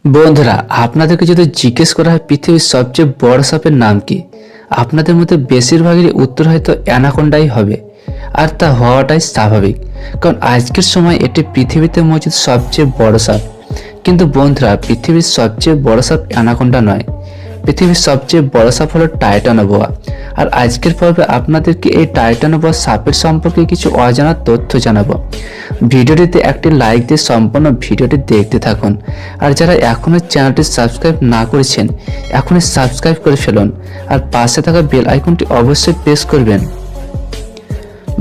বন্ধুরা, আপনাদেরকে যদি জিজ্ঞেস করা হয় পৃথিবীর সবচেয়ে বড় সাপের নাম কি, আপনাদের মধ্যে বেশিরভাগেরই উত্তর হয়তো অ্যানাকোন্ডাই হবে। আর তা হওয়াটাই স্বাভাবিক, কারণ আজকের সময় এটি পৃথিবীতে মজুদ সবচেয়ে বড় সাপ। কিন্তু বন্ধুরা, পৃথিবীর সবচেয়ে বড় সাপ অ্যানাকোন্ডা নয়, পৃথিবীর সবচেয়ে বড় সাপ হলো টাইটানোবোয়া। আর আজকের পর্বে আপনাদেরকে এই টাইটানোবোয়া সাপের সম্পর্কে কিছু অজানা তথ্য জানাবো। ভিডিওটিতে একটি লাইক দিয়ে সম্পূর্ণ ভিডিওটি দেখতে থাকুন। আর যারা এখনো চ্যানেলটি সাবস্ক্রাইব না করেছেন, এখনই সাবস্ক্রাইব করে ফেলুন আর পাশে থাকা বেল আইকনটি অবশ্যই প্রেস করবেন।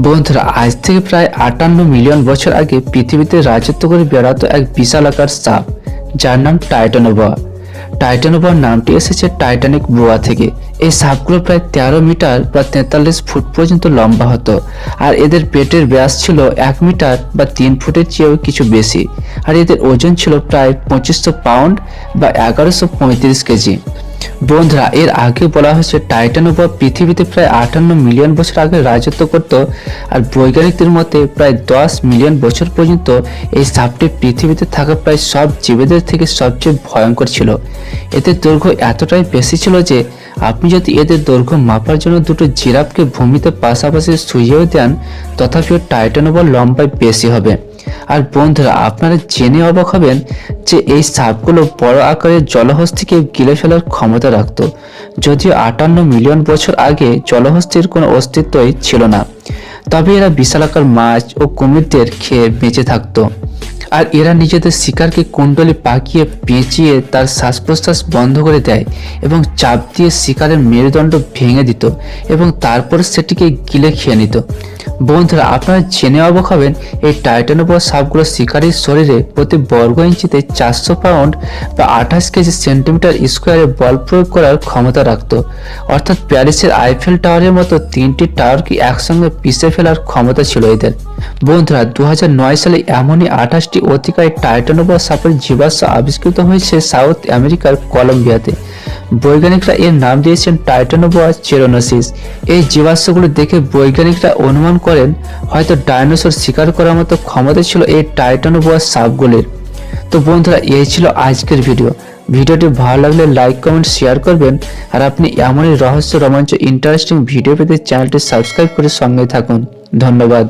বন্ধুরা, আজ থেকে প্রায় 58 মিলিয়ন বছর আগে পৃথিবীতে রাজত্ব করে বেড়াতো এক বিশালাকার সাপ, যার নাম টাইটানোবোয়া। টাইটানোবোয়ার নামটি এসেছে টাইটানিক বোয়া থেকে। এই সাপগুলো প্রায় 13 মিটার বা 43 ফুট পর্যন্ত লম্বা হতো, আর এদের পেটের ব্যাস ছিল 1 মিটার বা 3 ফুটের চেয়েও কিছু বেশি। আর এদের ওজন ছিল প্রায় 2500 পাউন্ড বা 1135 কেজি। বন্ধুরা, এর আগে বলা হয়েছে টাইটানোবোয়া পৃথিবীতে প্রায় 58 মিলিয়ন বছর আগে রাজত্ব করত। আর বৈজ্ঞানিকদের মতে প্রায় 10 মিলিয়ন বছর পর্যন্ত এই সাপটি পৃথিবীতে থাকা প্রায় সব জীবদের থেকে সবচেয়ে ভয়ঙ্কর ছিল। এদের দৈর্ঘ্য এতটাই বেশি ছিল যে আপনি যদি এদের দৈর্ঘ্য মাপার জন্য দুটো জিরাফকে ভূমিতে পাশাপাশি শুইয়েও দেন, তথাপিও টাইটানোবোয়ার লম্বায় বেশি হবে। আর বন্ধুরা, আপনারা জেনে অবাক হবেন যে এই সাপগুলো বড় আকারের জলহস্তিকে গিলে ফেলার ক্ষমতা রাখত, যদিও 58 মিলিয়ন বছর আগে জলহস্তির কোনো অস্তিত্বই ছিল না। তবে এরা বিশালাকার মাছ ও কুমিরদের খেয়ে বেঁচে থাকত। আর এরা নিজেদের শিকারকে কুণ্ডলি পাকিয়ে পেঁচিয়ে তার শ্বাস প্রশ্বাস বন্ধ করে দেয় এবং চাপ দিয়ে শিকারের মেরুদণ্ড ভেঙে দিত এবং তারপর সেটিকে গিলে খেয়ে নিত। বন্ধুরা, আপনারা জেনে অবাক হবেন এই টাইটানোবোয়া সাপগুলো শিকারীর শরীরে প্রতি বর্গ ইঞ্চিতে 400 পাউন্ড বা 28 কেজি সেন্টিমিটার স্কোয়ারে বল প্রয়োগ করার ক্ষমতা রাখত। অর্থাৎ প্যারিসের আইফেল টাওয়ারের মতো 3টি টাওয়ারকে একসঙ্গে পিষে ফেলার ক্ষমতা ছিল এদের। বন্ধুরা, 2009 সালে এমনই 28টি অতিকায় টাইটানোবোয়া সাপের জীবাশ্ম আবিষ্কৃত হয়েছে সাউথ আমেরিকার কলম্বিয়াতে। বৈজ্ঞানিকরা এর নাম দিয়েছেন টাইটানোবোয়া চেরোনোসিস। এই জীবাশ্মগুলো দেখে বৈজ্ঞানিকরা অনুমান করেন হয়তো ডাইনোসর শিকার করার মতো ক্ষমতা ছিল এই টাইটানোবোয়া সাপগুলির। তো বন্ধুরা, এই ছিল আজকের ভিডিওটি ভালো লাগলে লাইক কমেন্ট শেয়ার করবেন। আর আপনি এমনই রহস্য রোমাঞ্চ ইন্টারেস্টিং ভিডিও পেতে চ্যানেলটি সাবস্ক্রাইব করে সঙ্গে থাকুন। ধন্যবাদ।